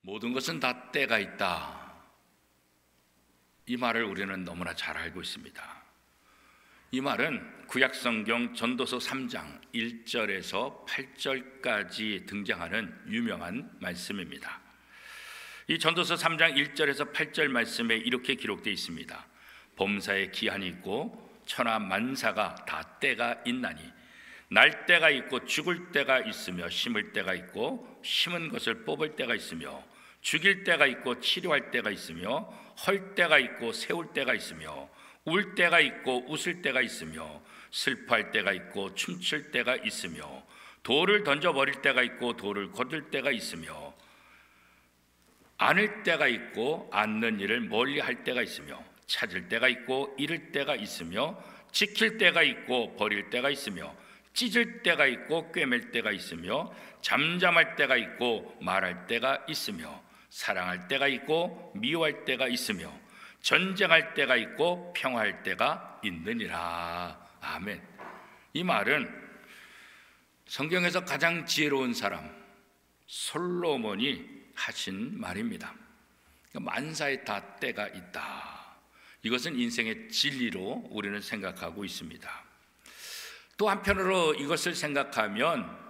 모든 것은 다 때가 있다. 이 말을 우리는 너무나 잘 알고 있습니다. 이 말은 구약성경 전도서 3장 1절에서 8절까지 등장하는 유명한 말씀입니다. 이 전도서 3장 1절에서 8절 말씀에 이렇게 기록되어 있습니다. 범사에 기한이 있고 천하 만사가 다 때가 있나니 날 때가 있고 죽을 때가 있으며 심을 때가 있고 심은 것을 뽑을 때가 있으며 죽일 때가 있고 치료할 때가 있으며 헐 때가 있고 세울 때가 있으며 울 때가 있고 웃을 때가 있으며 슬퍼할 때가 있고 춤출 때가 있으며 돌을 던져버릴 때가 있고 돌을 거둘 때가 있으며 안을 때가 있고 않는 일을 멀리 할 때가 있으며 찾을 때가 있고 잃을 때가 있으며 지킬 때가 있고 버릴 때가 있으며 찢을 때가 있고 꿰맬 때가 있으며 잠잠할 때가 있고 말할 때가 있으며 사랑할 때가 있고 미워할 때가 있으며 전쟁할 때가 있고 평화할 때가 있느니라. 아멘. 이 말은 성경에서 가장 지혜로운 사람 솔로몬이 하신 말입니다. 만사에 다 때가 있다. 이것은 인생의 진리로 우리는 생각하고 있습니다. 또 한편으로 이것을 생각하면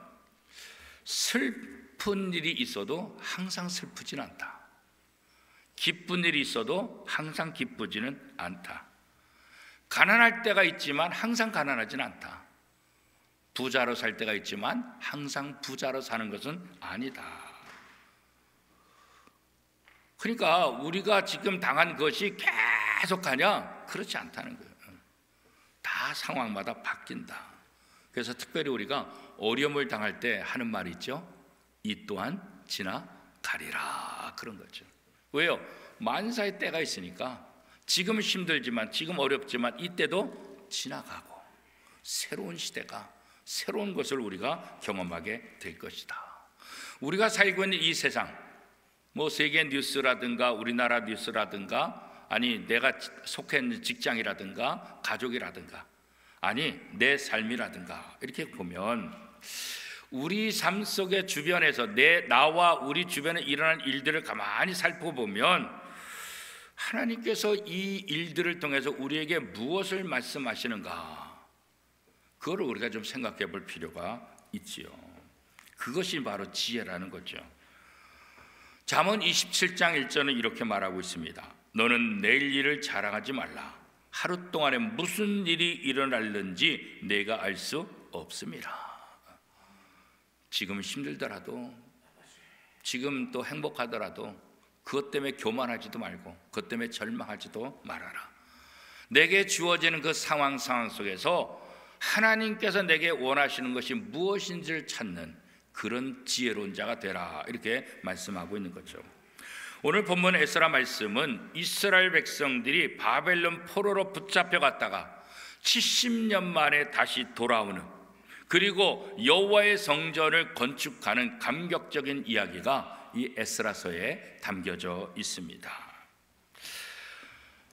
슬픈 일이 있어도 항상 슬프진 않다. 기쁜 일이 있어도 항상 기쁘지는 않다. 가난할 때가 있지만 항상 가난하진 않다. 부자로 살 때가 있지만 항상 부자로 사는 것은 아니다. 그러니까 우리가 지금 당한 것이 계속하냐? 그렇지 않다는 거예요. 다 상황마다 바뀐다. 그래서 특별히 우리가 어려움을 당할 때 하는 말이 있죠. 이 또한 지나가리라. 그런 거죠. 왜요? 만사의 때가 있으니까 지금은 힘들지만 지금 어렵지만 이때도 지나가고 새로운 시대가 새로운 것을 우리가 경험하게 될 것이다. 우리가 살고 있는 이 세상 세계 뉴스라든가 우리나라 뉴스라든가 아니 내가 속해 있는 직장이라든가 가족이라든가 아니 내 삶이라든가 이렇게 보면 우리 삶 속의 주변에서 나와 우리 주변에 일어나는 일들을 가만히 살펴보면 하나님께서 이 일들을 통해서 우리에게 무엇을 말씀하시는가 그거를 우리가 좀 생각해 볼 필요가 있지요. 그것이 바로 지혜라는 거죠. 잠언 27장 1절은 이렇게 말하고 있습니다. 너는 내일 일을 자랑하지 말라. 하루 동안에 무슨 일이 일어날는지 내가 알 수 없음이라. 지금 힘들더라도 지금 또 행복하더라도 그것 때문에 교만하지도 말고 그것 때문에 절망하지도 말아라. 내게 주어지는 그 상황 속에서 하나님께서 내게 원하시는 것이 무엇인지를 찾는 그런 지혜로운 자가 되라. 이렇게 말씀하고 있는 거죠. 오늘 본문 에스라 말씀은 이스라엘 백성들이 바벨론 포로로 붙잡혀 갔다가 70년 만에 다시 돌아오는 그리고 여호와의 성전을 건축하는 감격적인 이야기가 이 에스라서에 담겨져 있습니다.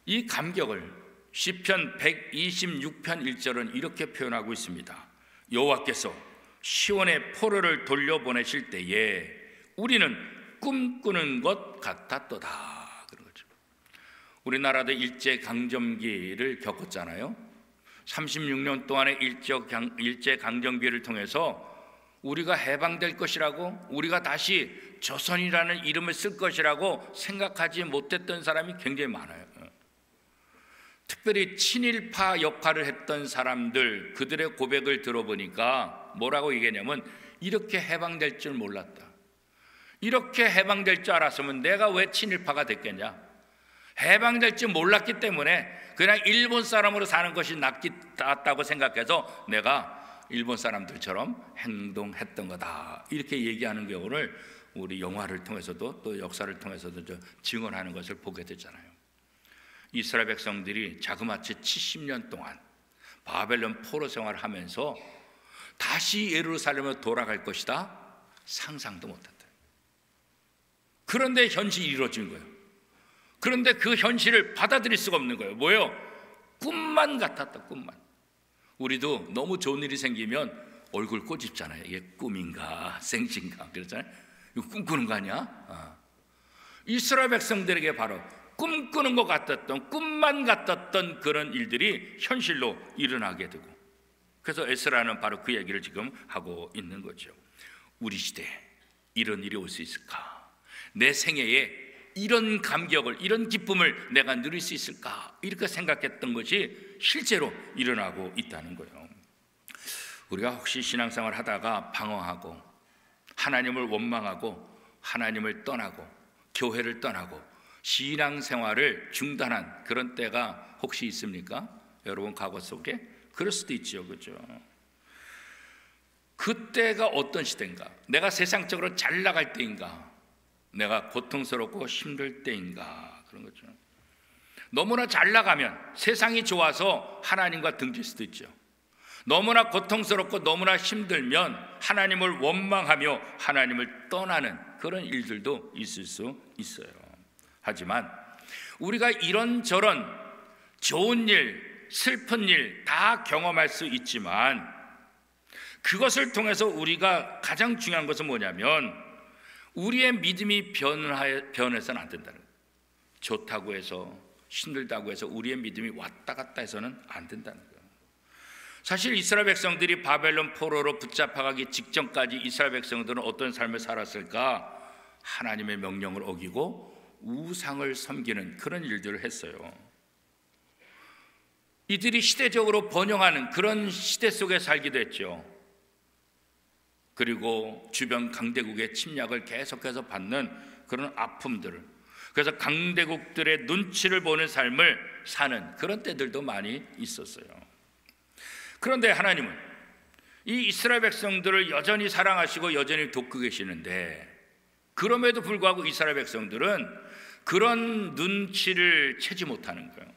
이 감격을 시편 126편 1절은 이렇게 표현하고 있습니다. 여호와께서 시온의 포로를 돌려보내실 때에 우리는 꿈꾸는 것 같았도다. 그런 거죠. 우리나라도 일제강점기를 겪었잖아요. 36년 동안의 일제강점기를 통해서 우리가 해방될 것이라고 우리가 다시 조선이라는 이름을 쓸 것이라고 생각하지 못했던 사람이 굉장히 많아요. 특별히 친일파 역할을 했던 사람들 그들의 고백을 들어보니까 뭐라고 얘기하냐면 이렇게 해방될 줄 몰랐다. 이렇게 해방될 줄 알았으면 내가 왜 친일파가 됐겠냐. 해방될 줄 몰랐기 때문에 그냥 일본 사람으로 사는 것이 낫다고 생각해서 내가 일본 사람들처럼 행동했던 거다. 이렇게 얘기하는 경우를 우리 영화를 통해서도 또 역사를 통해서도 증언하는 것을 보게 되잖아요. 이스라엘 백성들이 자그마치 70년 동안 바벨론 포로 생활을 하면서 다시 예루살렘으로 돌아갈 것이다 상상도 못했다. 그런데 현실이 이루어진 거예요. 그런데 그 현실을 받아들일 수가 없는 거예요. 뭐예요? 꿈만 같았다. 꿈만. 우리도 너무 좋은 일이 생기면 얼굴 꼬집잖아요. 이게 꿈인가 생신가 그러잖아요. 이거 꿈꾸는 거 아니야? 이스라엘 백성들에게 바로 꿈꾸는 것 같았던, 꿈만 같았던 그런 일들이 현실로 일어나게 되고, 그래서 에스라는 바로 그 얘기를 지금 하고 있는 거죠. 우리 시대에 이런 일이 올 수 있을까? 내 생애에 이런 감격을, 이런 기쁨을 내가 누릴 수 있을까? 이렇게 생각했던 것이 실제로 일어나고 있다는 거예요. 우리가 혹시 신앙생활 하다가 방황하고 하나님을 원망하고 하나님을 떠나고 교회를 떠나고 신앙생활을 중단한 그런 때가 혹시 있습니까? 여러분 과거 속에? 그럴 수도 있죠, 그죠? 그때가 어떤 시대인가? 내가 세상적으로 잘 나갈 때인가? 내가 고통스럽고 힘들 때인가? 그런 거죠. 너무나 잘 나가면 세상이 좋아서 하나님과 등질 수도 있죠. 너무나 고통스럽고 너무나 힘들면 하나님을 원망하며 하나님을 떠나는 그런 일들도 있을 수 있어요. 하지만 우리가 이런저런 좋은 일, 슬픈 일 다 경험할 수 있지만 그것을 통해서 우리가 가장 중요한 것은 뭐냐면 우리의 믿음이 변해서는 안 된다는 거예요. 좋다고 해서, 힘들다고 해서 우리의 믿음이 왔다 갔다 해서는 안 된다는 거예요. 사실 이스라엘 백성들이 바벨론 포로로 붙잡혀가기 직전까지 이스라엘 백성들은 어떤 삶을 살았을까? 하나님의 명령을 어기고 우상을 섬기는 그런 일들을 했어요. 이들이 시대적으로 번영하는 그런 시대 속에 살기도 했죠. 그리고 주변 강대국의 침략을 계속해서 받는 그런 아픔들을, 그래서 강대국들의 눈치를 보는 삶을 사는 그런 때들도 많이 있었어요. 그런데 하나님은 이 이스라엘 백성들을 여전히 사랑하시고 여전히 돕고 계시는데, 그럼에도 불구하고 이스라엘 백성들은 그런 눈치를 채지 못하는 거예요.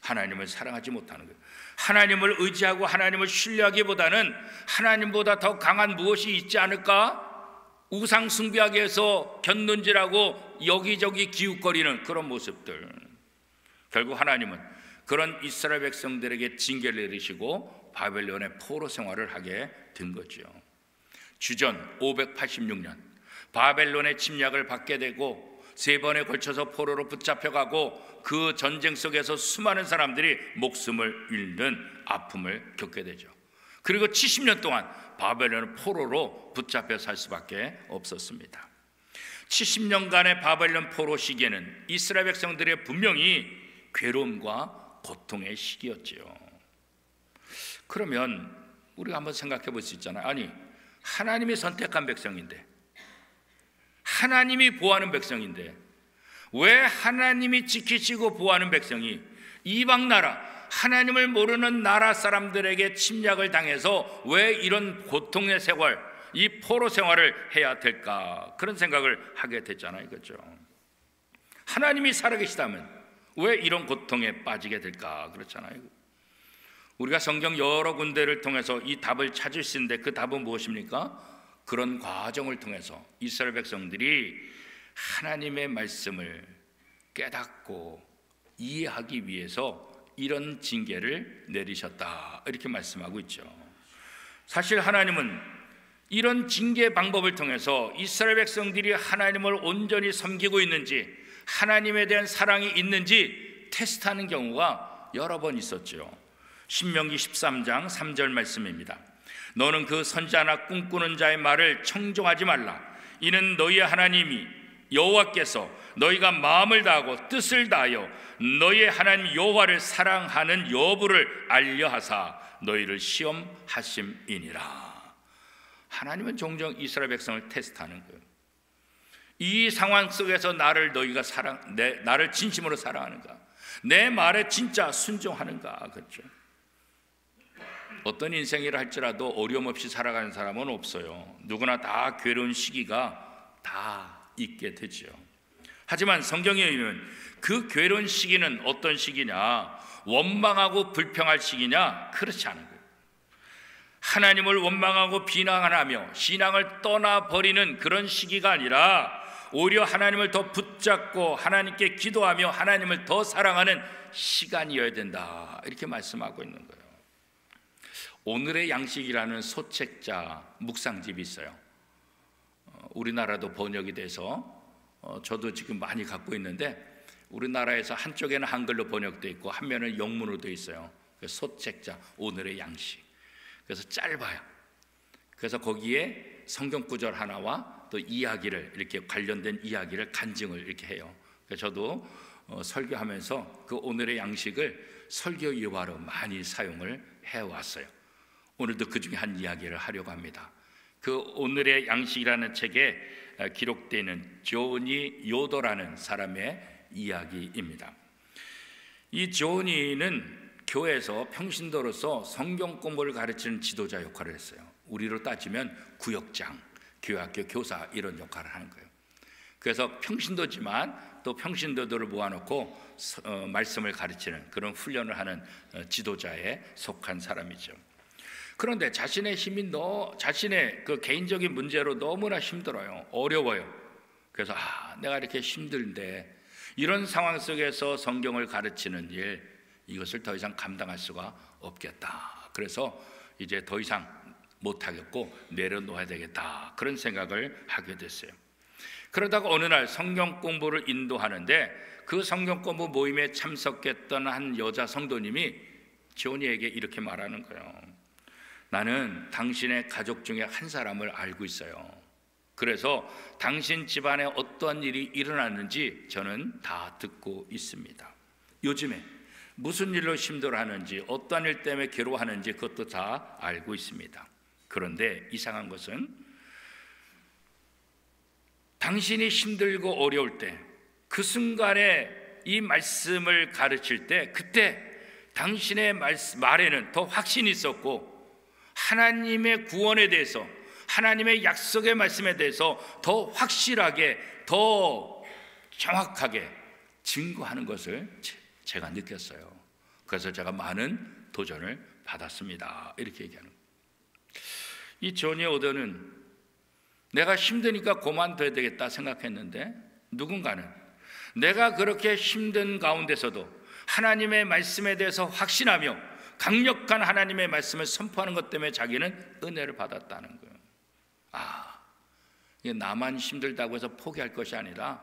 하나님을 사랑하지 못하는 거예요. 하나님을 의지하고 하나님을 신뢰하기보다는 하나님보다 더 강한 무엇이 있지 않을까? 우상 숭배하기 위해서 견눈질하고 여기저기 기웃거리는 그런 모습들. 결국 하나님은 그런 이스라엘 백성들에게 징계를 내리시고 바벨론의 포로 생활을 하게 된 거죠. 주전 586년 바벨론의 침략을 받게 되고 3번에 걸쳐서 포로로 붙잡혀가고 그 전쟁 속에서 수많은 사람들이 목숨을 잃는 아픔을 겪게 되죠. 그리고 70년 동안 바벨론 포로로 붙잡혀 살 수밖에 없었습니다. 70년간의 바벨론 포로 시기에는 이스라엘 백성들의 분명히 괴로움과 고통의 시기였지요. 그러면 우리가 한번 생각해 볼 수 있잖아요. 아니, 하나님이 선택한 백성인데, 하나님이 보호하는 백성인데, 왜 하나님이 지키시고 보호하는 백성이 이방 나라, 하나님을 모르는 나라 사람들에게 침략을 당해서 왜 이런 고통의 생활, 이 포로 생활을 해야 될까? 그런 생각을 하게 됐잖아요, 그렇죠? 하나님이 살아계시다면 왜 이런 고통에 빠지게 될까? 그렇잖아요. 우리가 성경 여러 군데를 통해서 이 답을 찾을 수 있는데 그 답은 무엇입니까? 그런 과정을 통해서 이스라엘 백성들이 하나님의 말씀을 깨닫고 이해하기 위해서 이런 징계를 내리셨다, 이렇게 말씀하고 있죠. 사실 하나님은 이런 징계 방법을 통해서 이스라엘 백성들이 하나님을 온전히 섬기고 있는지, 하나님에 대한 사랑이 있는지 테스트하는 경우가 여러 번 있었죠. 신명기 13장 3절 말씀입니다. 너는 그 선지자나 꿈꾸는 자의 말을 청종하지 말라. 이는 너희의 하나님이 여호와께서 너희가 마음을 다하고 뜻을 다하여 너희의 하나님 여호와를 사랑하는 여부를 알려하사 너희를 시험하심이니라. 하나님은 종종 이스라엘 백성을 테스트하는 거예요. 이 상황 속에서 나를 진심으로 사랑하는가? 내 말에 진짜 순종하는가? 그렇죠? 어떤 인생이라 할지라도 어려움 없이 살아가는 사람은 없어요. 누구나 다 괴로운 시기가 다 있게 되죠. 하지만 성경에 의하면 그 괴로운 시기는 어떤 시기냐? 원망하고 불평할 시기냐? 그렇지 않은 거예요. 하나님을 원망하고 비난하며 신앙을 떠나버리는 그런 시기가 아니라 오히려 하나님을 더 붙잡고 하나님께 기도하며 하나님을 더 사랑하는 시간이어야 된다, 이렇게 말씀하고 있는 거예요. 오늘의 양식이라는 소책자 묵상집이 있어요. 우리나라도 번역이 돼서 저도 지금 많이 갖고 있는데 우리나라에서 한쪽에는 한글로 번역되어 있고 한 면은 영문으로 되어 있어요. 소책자 오늘의 양식. 그래서 짧아요. 그래서 거기에 성경 구절 하나와 또 이야기를 이렇게 관련된 이야기를 간증을 이렇게 해요. 그래서 저도 설교하면서 그 오늘의 양식을 설교 유화로 많이 사용을 해왔어요. 오늘도 그 중에 한 이야기를 하려고 합니다. 그 오늘의 양식이라는 책에 기록되어 있는 조니 요도라는 사람의 이야기입니다. 이 조니는 교회에서 평신도로서 성경 공부를 가르치는 지도자 역할을 했어요. 우리로 따지면 구역장, 교회학교 교사 이런 역할을 하는 거예요. 그래서 평신도지만 또 평신도들을 모아놓고 말씀을 가르치는 그런 훈련을 하는 지도자에 속한 사람이죠. 그런데 자신의 자신의 그 개인적인 문제로 너무나 힘들어요. 어려워요. 그래서 내가 이렇게 힘든데 이런 상황 속에서 성경을 가르치는 일, 이것을 더 이상 감당할 수가 없겠다. 그래서 이제 더 이상 못하겠고 내려놓아야 되겠다. 그런 생각을 하게 됐어요. 그러다가 어느 날 성경 공부를 인도하는데 그 성경 공부 모임에 참석했던 한 여자 성도님이 조니에게 이렇게 말하는 거예요. 나는 당신의 가족 중에 한 사람을 알고 있어요. 그래서 당신 집안에 어떠한 일이 일어났는지 저는 다 듣고 있습니다. 요즘에 무슨 일로 힘들어하는지 어떠한 일 때문에 괴로워하는지 그것도 다 알고 있습니다. 그런데 이상한 것은 당신이 힘들고 어려울 때 그 순간에 이 말씀을 가르칠 때 그때 당신의 말에는 더 확신이 있었고 하나님의 구원에 대해서 하나님의 약속의 말씀에 대해서 더 확실하게 더 정확하게 증거하는 것을 제가 느꼈어요. 그래서 제가 많은 도전을 받았습니다. 이렇게 얘기하는 거예요. 이 조니 오더는 내가 힘드니까 그만둬야 되겠다 생각했는데 누군가는 내가 그렇게 힘든 가운데서도 하나님의 말씀에 대해서 확신하며 강력한 하나님의 말씀을 선포하는 것 때문에 자기는 은혜를 받았다는 거예요. 이게 나만 힘들다고 해서 포기할 것이 아니라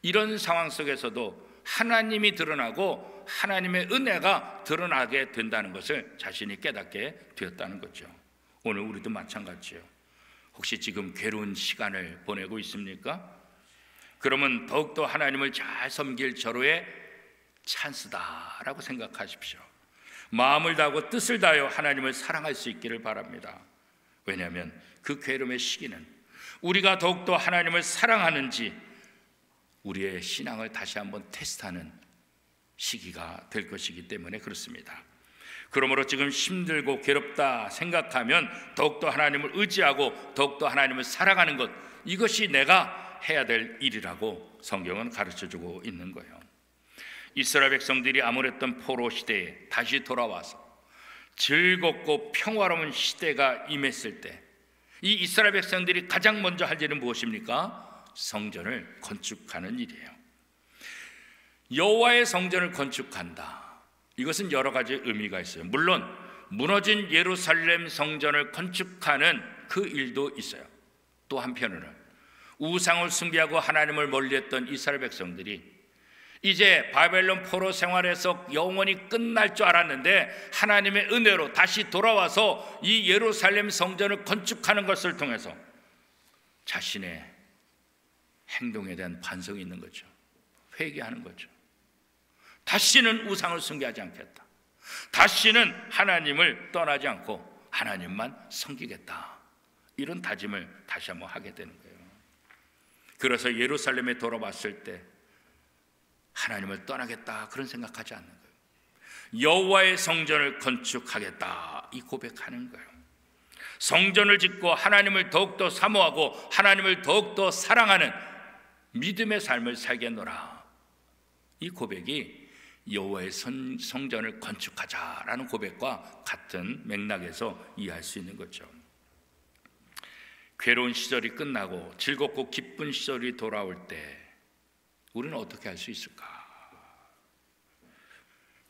이런 상황 속에서도 하나님이 드러나고 하나님의 은혜가 드러나게 된다는 것을 자신이 깨닫게 되었다는 거죠. 오늘 우리도 마찬가지예요. 혹시 지금 괴로운 시간을 보내고 있습니까? 그러면 더욱더 하나님을 잘 섬길 절호의 찬스다라고 생각하십시오. 마음을 다하고 뜻을 다하여 하나님을 사랑할 수 있기를 바랍니다. 왜냐하면 그 괴로움의 시기는 우리가 더욱더 하나님을 사랑하는지 우리의 신앙을 다시 한번 테스트하는 시기가 될 것이기 때문에 그렇습니다. 그러므로 지금 힘들고 괴롭다 생각하면 더욱더 하나님을 의지하고 더욱더 하나님을 사랑하는 것, 이것이 내가 해야 될 일이라고 성경은 가르쳐주고 있는 거예요. 이스라엘 백성들이 암울했던 포로 시대에 다시 돌아와서 즐겁고 평화로운 시대가 임했을 때 이 이스라엘 백성들이 가장 먼저 할 일은 무엇입니까? 성전을 건축하는 일이에요. 여호와의 성전을 건축한다. 이것은 여러 가지 의미가 있어요. 물론 무너진 예루살렘 성전을 건축하는 그 일도 있어요. 또 한편으로는 우상을 숭배하고 하나님을 멀리했던 이스라엘 백성들이 이제 바벨론 포로 생활에서 영원히 끝날 줄 알았는데 하나님의 은혜로 다시 돌아와서 이 예루살렘 성전을 건축하는 것을 통해서 자신의 행동에 대한 반성이 있는 거죠. 회개하는 거죠. 다시는 우상을 숭배하지 않겠다. 다시는 하나님을 떠나지 않고 하나님만 섬기겠다. 이런 다짐을 다시 한번 하게 되는 거예요. 그래서 예루살렘에 돌아왔을 때 하나님을 떠나겠다 그런 생각하지 않는 거예요. 여호와의 성전을 건축하겠다 이 고백하는 거예요. 성전을 짓고 하나님을 더욱더 사모하고 하나님을 더욱더 사랑하는 믿음의 삶을 살겠노라. 이 고백이 여호와의 성전을 건축하자라는 고백과 같은 맥락에서 이해할 수 있는 거죠. 괴로운 시절이 끝나고 즐겁고 기쁜 시절이 돌아올 때 우리는 어떻게 할 수 있을까?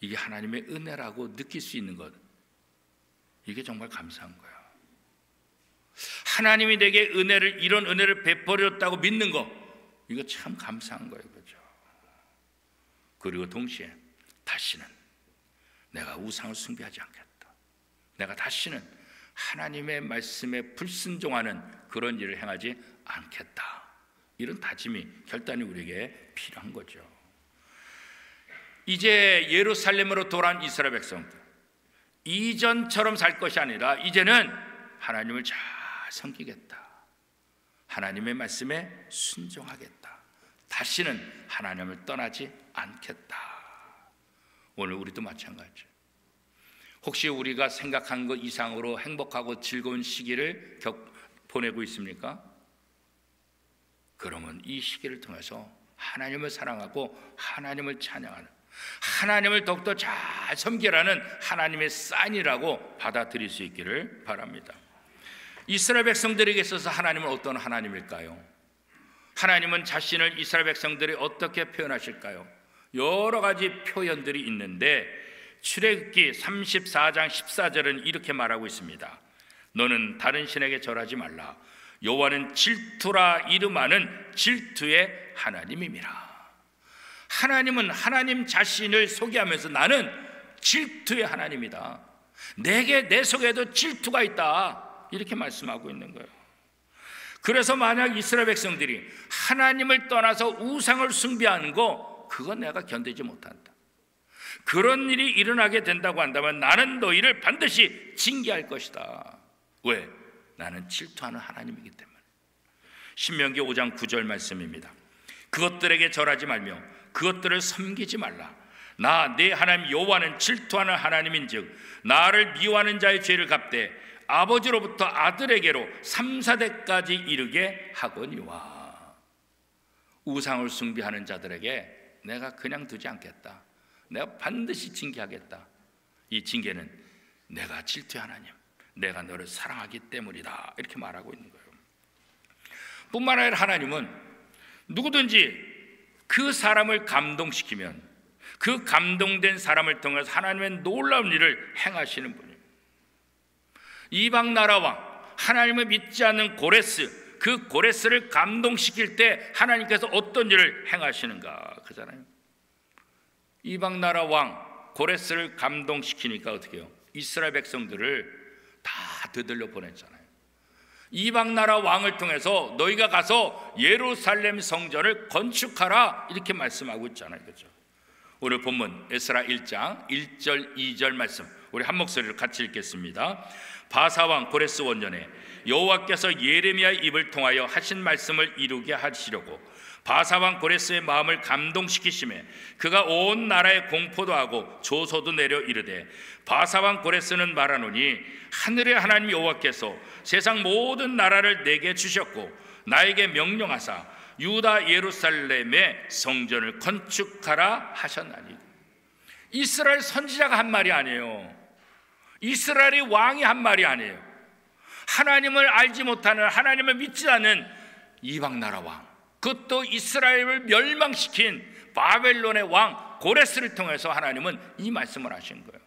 이게 하나님의 은혜라고 느낄 수 있는 것, 이게 정말 감사한 거예요. 하나님이 내게 이런 은혜를 베풀었다고 믿는 것, 이거 참 감사한 거예요, 그죠? 그리고 동시에 다시는 내가 우상을 숭배하지 않겠다. 내가 다시는 하나님의 말씀에 불순종하는 그런 일을 행하지 않겠다. 이런 다짐이, 결단이 우리에게 필요한 거죠. 이제 예루살렘으로 돌아온 이스라엘 백성들, 이전처럼 살 것이 아니라 이제는 하나님을 잘 섬기겠다. 하나님의 말씀에 순종하겠다. 다시는 하나님을 떠나지 않겠다. 오늘 우리도 마찬가지죠. 혹시 우리가 생각한 것 이상으로 행복하고 즐거운 시기를 보내고 있습니까? 그러면 이 시기를 통해서 하나님을 사랑하고 하나님을 찬양하는, 하나님을 더욱더 잘 섬기라는 하나님의 사인이라고 받아들일 수 있기를 바랍니다. 이스라엘 백성들에게 있어서 하나님은 어떤 하나님일까요? 하나님은 자신을 이스라엘 백성들이 어떻게 표현하실까요? 여러 가지 표현들이 있는데 출애굽기 34장 14절은 이렇게 말하고 있습니다. 너는 다른 신에게 절하지 말라. 여호와는 질투라 이름하는 질투의 하나님임이라. 하나님은 하나님 자신을 소개하면서 나는 질투의 하나님이다. 내게 내 속에도 질투가 있다. 이렇게 말씀하고 있는 거예요. 그래서 만약 이스라엘 백성들이 하나님을 떠나서 우상을 숭배하는 거, 그건 내가 견디지 못한다. 그런 일이 일어나게 된다고 한다면 나는 너희를 반드시 징계할 것이다. 왜? 나는 질투하는 하나님이기 때문에. 신명기 5장 9절 말씀입니다. 그것들에게 절하지 말며 그것들을 섬기지 말라. 나 네 하나님 여호와는 질투하는 하나님인즉 나를 미워하는 자의 죄를 갚되 아버지로부터 아들에게로 3, 4대까지 이르게 하거니와. 우상을 숭배하는 자들에게 내가 그냥 두지 않겠다. 내가 반드시 징계하겠다. 이 징계는 내가 질투의 하나님, 내가 너를 사랑하기 때문이다. 이렇게 말하고 있는 거예요. 뿐만 아니라 하나님은 누구든지 그 사람을 감동시키면 그 감동된 사람을 통해서 하나님의 놀라운 일을 행하시는 분이에요. 이방 나라 왕, 하나님을 믿지 않는 고레스, 그 고레스를 감동시킬 때 하나님께서 어떤 일을 행하시는가 그잖아요. 이방 나라 왕 고레스를 감동시키니까 어떻게 해요? 이스라엘 백성들을 다 되돌려 보냈잖아요. 이방 나라 왕을 통해서 너희가 가서 예루살렘 성전을 건축하라 이렇게 말씀하고 있잖아요. 그렇죠? 오늘 본문 에스라 1장 1절 2절 말씀 우리 한 목소리로 같이 읽겠습니다. 바사왕 고레스 원년에 여호와께서 예레미야의 입을 통하여 하신 말씀을 이루게 하시려고 바사왕 고레스의 마음을 감동시키심에 그가 온 나라에 공포도 하고 조소도 내려 이르되 바사왕 고레스는 말하노니 하늘의 하나님 여호와께서 세상 모든 나라를 내게 주셨고 나에게 명령하사 유다 예루살렘의 성전을 건축하라 하셨나니. 이스라엘 선지자가 한 말이 아니에요. 이스라엘의 왕이 한 말이 아니에요. 하나님을 알지 못하는, 하나님을 믿지 않는 이방 나라 왕, 그것도 이스라엘을 멸망시킨 바벨론의 왕 고레스를 통해서 하나님은 이 말씀을 하신 거예요.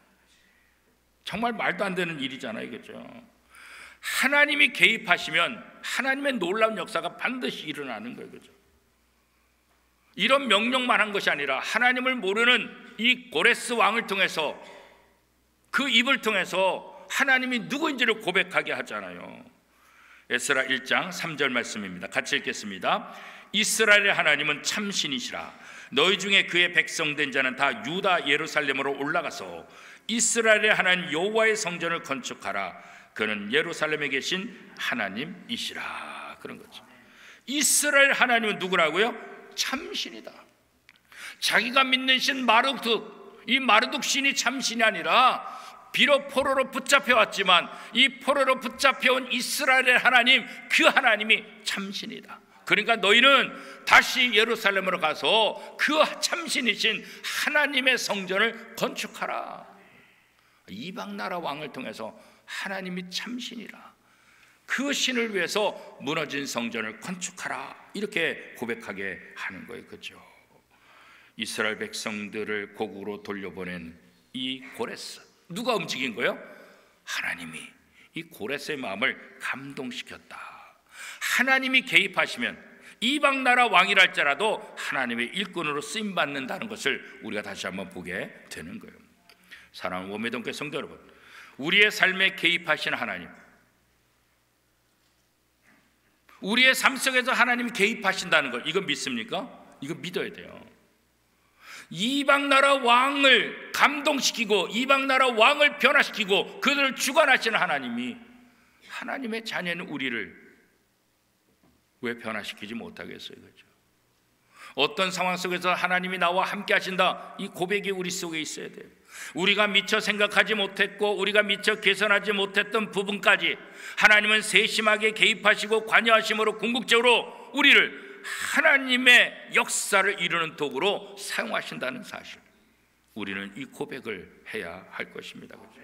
정말 말도 안 되는 일이잖아요, 그렇죠? 하나님이 개입하시면 하나님의 놀라운 역사가 반드시 일어나는 거예요, 그렇죠? 이런 명령만 한 것이 아니라 하나님을 모르는 이 고레스 왕을 통해서, 그 입을 통해서 하나님이 누구인지를 고백하게 하잖아요. 에스라 1장 3절 말씀입니다. 같이 읽겠습니다. 이스라엘의 하나님은 참신이시라. 너희 중에 그의 백성된 자는 다 유다 예루살렘으로 올라가서 이스라엘의 하나님 여호와의 성전을 건축하라. 그는 예루살렘에 계신 하나님이시라. 그런 거죠. 이스라엘 하나님은 누구라고요? 참신이다. 자기가 믿는 신 마르둑, 이 마르둑 신이 참신이 아니라 비록 포로로 붙잡혀왔지만 이 포로로 붙잡혀온 이스라엘의 하나님, 그 하나님이 참신이다. 그러니까 너희는 다시 예루살렘으로 가서 그 참신이신 하나님의 성전을 건축하라. 이방 나라 왕을 통해서 하나님이 참신이라. 그 신을 위해서 무너진 성전을 건축하라. 이렇게 고백하게 하는 거예요. 그렇죠? 이스라엘 백성들을 고국으로 돌려보낸 이 고레스, 누가 움직인 거예요? 하나님이 이 고레스의 마음을 감동시켰다. 하나님이 개입하시면 이방 나라 왕이랄지라도 하나님의 일꾼으로 쓰임 받는다는 것을 우리가 다시 한번 보게 되는 거예요. 사랑하는 원매동교회 성도 여러분, 우리의 삶에 개입하시는 하나님, 우리의 삶 속에서 하나님이 개입하신다는 것, 이거 믿습니까? 이거 믿어야 돼요. 이방 나라 왕을 감동시키고 이방 나라 왕을 변화시키고 그들을 주관하시는 하나님이, 하나님의 자녀는 우리를 왜 변화시키지 못하겠어요? 그렇죠? 어떤 상황 속에서 하나님이 나와 함께 하신다, 이 고백이 우리 속에 있어야 돼요. 우리가 미처 생각하지 못했고 우리가 미처 개선하지 못했던 부분까지 하나님은 세심하게 개입하시고 관여하심으로 궁극적으로 우리를 하나님의 역사를 이루는 도구로 사용하신다는 사실, 우리는 이 고백을 해야 할 것입니다. 그렇죠?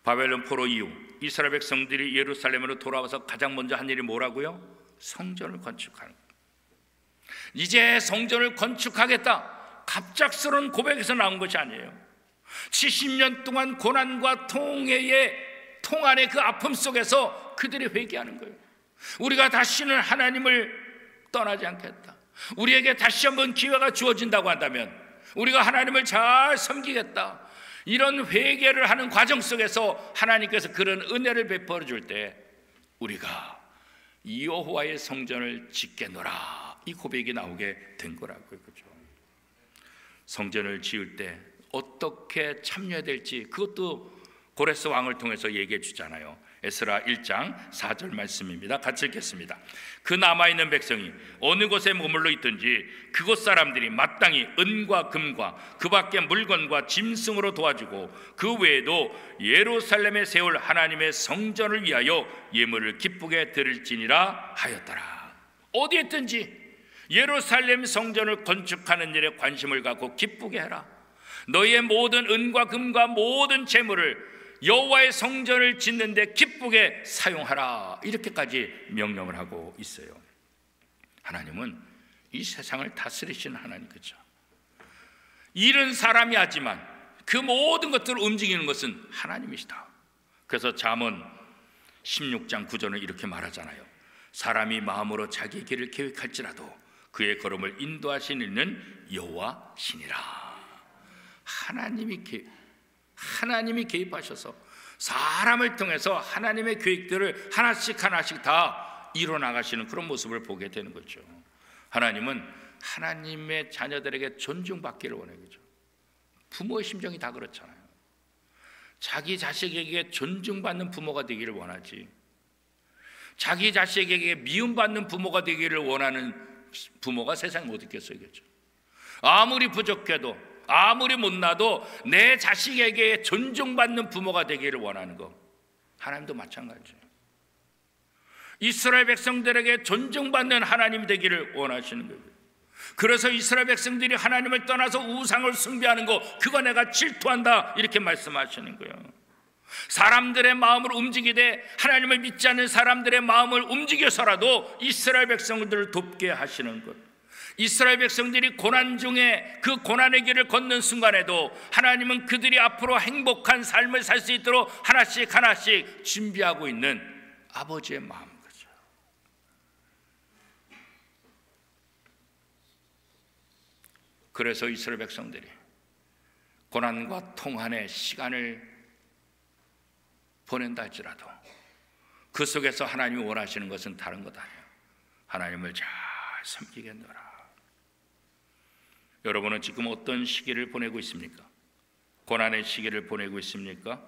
바벨론 포로 이후 이스라엘 백성들이 예루살렘으로 돌아와서 가장 먼저 한 일이 뭐라고요? 성전을 건축하는 거예요. 이제 성전을 건축하겠다, 갑작스러운 고백에서 나온 것이 아니에요. 70년 동안 고난과 통한의 그 아픔 속에서 그들이 회개하는 거예요. 우리가 다시는 하나님을 떠나지 않겠다, 우리에게 다시 한번 기회가 주어진다고 한다면 우리가 하나님을 잘 섬기겠다, 이런 회개를 하는 과정 속에서 하나님께서 그런 은혜를 베풀어 줄 때 우리가 여호와의 성전을 짓겠노라, 이 고백이 나오게 된 거라고요. 그렇죠? 성전을 지을 때 어떻게 참여해야 될지 그것도 고레스 왕을 통해서 얘기해 주잖아요. 에스라 1장 4절 말씀입니다. 같이 읽겠습니다. 그 남아있는 백성이 어느 곳에 머물러 있든지 그곳 사람들이 마땅히 은과 금과 그 밖의 물건과 짐승으로 도와주고 그 외에도 예루살렘에 세울 하나님의 성전을 위하여 예물을 기쁘게 드릴지니라 하였더라. 어디에 있든지 예루살렘 성전을 건축하는 일에 관심을 갖고 기쁘게 해라. 너희의 모든 은과 금과 모든 재물을 여호와의 성전을 짓는 데 기쁘게 사용하라, 이렇게까지 명령을 하고 있어요. 하나님은 이 세상을 다스리시는 하나님, 그렇죠? 일은 사람이 하지만 그 모든 것들을 움직이는 것은 하나님이시다. 그래서 잠언 16장 9절은 이렇게 말하잖아요. 사람이 마음으로 자기 길을 계획할지라도 그의 걸음을 인도하시는 이는 여호와시니라. 하나님이 개입하셔서 사람을 통해서 하나님의 계획들을 하나씩 다 이뤄나가시는 그런 모습을 보게 되는 거죠. 하나님은 하나님의 자녀들에게 존중받기를 원해요. 그렇죠? 부모의 심정이 다 그렇잖아요. 자기 자식에게 존중받는 부모가 되기를 원하지, 자기 자식에게 미움받는 부모가 되기를 원하는 부모가 세상에 못 있겠어요. 그렇죠? 아무리 부족해도 아무리 못나도 내 자식에게 존중받는 부모가 되기를 원하는 거, 하나님도 마찬가지예요. 이스라엘 백성들에게 존중받는 하나님이 되기를 원하시는 거예요. 그래서 이스라엘 백성들이 하나님을 떠나서 우상을 숭배하는 거, 그거 내가 질투한다, 이렇게 말씀하시는 거예요. 사람들의 마음을 움직이되 하나님을 믿지 않는 사람들의 마음을 움직여서라도 이스라엘 백성들을 돕게 하시는 것, 이스라엘 백성들이 고난 중에 그 고난의 길을 걷는 순간에도 하나님은 그들이 앞으로 행복한 삶을 살 수 있도록 하나씩 준비하고 있는 아버지의 마음, 거죠. 그래서 이스라엘 백성들이 고난과 통한의 시간을 보낸다 할지라도 그 속에서 하나님이 원하시는 것은 다른 것 아니에요. 하나님을 잘 섬기겠노라. 여러분은 지금 어떤 시기를 보내고 있습니까? 고난의 시기를 보내고 있습니까?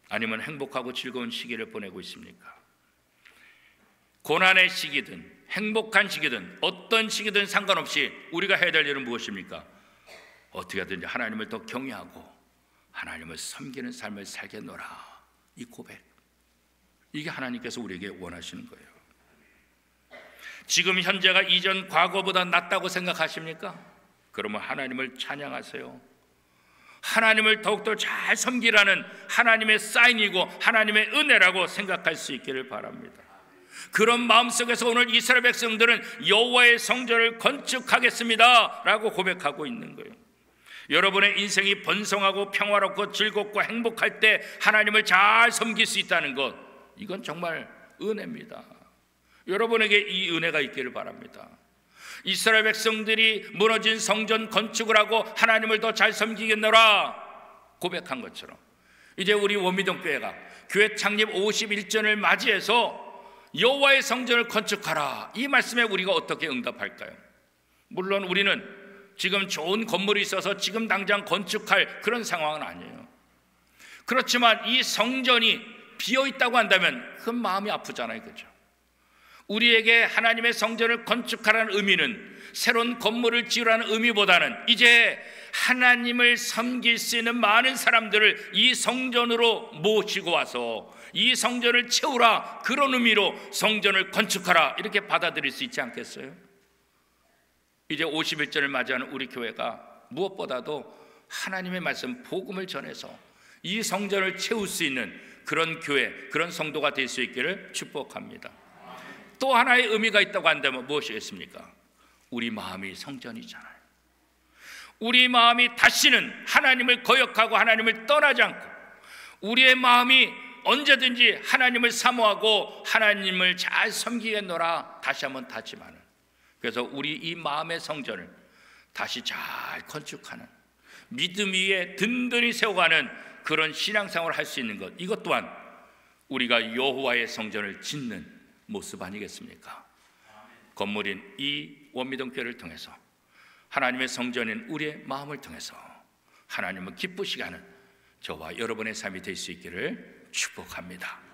아니면 행복하고 즐거운 시기를 보내고 있습니까? 고난의 시기든 행복한 시기든 어떤 시기든 상관없이 우리가 해야 될 일은 무엇입니까? 어떻게 하든지 하나님을 더 경외하고 하나님을 섬기는 삶을 살겠노라, 이 고백, 이게 하나님께서 우리에게 원하시는 거예요. 지금 현재가 이전 과거보다 낫다고 생각하십니까? 그러면 하나님을 찬양하세요. 하나님을 더욱더 잘 섬기라는 하나님의 사인이고 하나님의 은혜라고 생각할 수 있기를 바랍니다. 그런 마음속에서 오늘 이스라엘 백성들은 여호와의 성전을 건축하겠습니다 라고 고백하고 있는 거예요. 여러분의 인생이 번성하고 평화롭고 즐겁고 행복할 때 하나님을 잘 섬길 수 있다는 것, 이건 정말 은혜입니다. 여러분에게 이 은혜가 있기를 바랍니다. 이스라엘 백성들이 무너진 성전 건축을 하고 하나님을 더 잘 섬기겠노라 고백한 것처럼 이제 우리 원미동교회가 교회 창립 51주년을 맞이해서 여호와의 성전을 건축하라, 이 말씀에 우리가 어떻게 응답할까요? 물론 우리는 지금 좋은 건물이 있어서 지금 당장 건축할 그런 상황은 아니에요. 그렇지만 이 성전이 비어있다고 한다면 그 마음이 아프잖아요, 그렇죠? 우리에게 하나님의 성전을 건축하라는 의미는 새로운 건물을 지으라는 의미보다는 이제 하나님을 섬길 수 있는 많은 사람들을 이 성전으로 모시고 와서 이 성전을 채우라, 그런 의미로 성전을 건축하라, 이렇게 받아들일 수 있지 않겠어요? 이제 51절을 맞이하는 우리 교회가 무엇보다도 하나님의 말씀, 복음을 전해서 이 성전을 채울 수 있는 그런 교회, 그런 성도가 될 수 있기를 축복합니다. 또 하나의 의미가 있다고 한다면 무엇이겠습니까? 우리 마음이 성전이잖아요. 우리 마음이 다시는 하나님을 거역하고 하나님을 떠나지 않고 우리의 마음이 언제든지 하나님을 사모하고 하나님을 잘 섬기겠노라 다시 한번 다짐하는, 그래서 우리 이 마음의 성전을 다시 잘 건축하는, 믿음 위에 든든히 세워가는 그런 신앙생활을 할 수 있는 것, 이것 또한 우리가 여호와의 성전을 짓는 모습 아니겠습니까? 건물인 이 원미동교회를 통해서 하나님의 성전인 우리의 마음을 통해서 하나님을 기쁘시게 하는 저와 여러분의 삶이 될 수 있기를 축복합니다.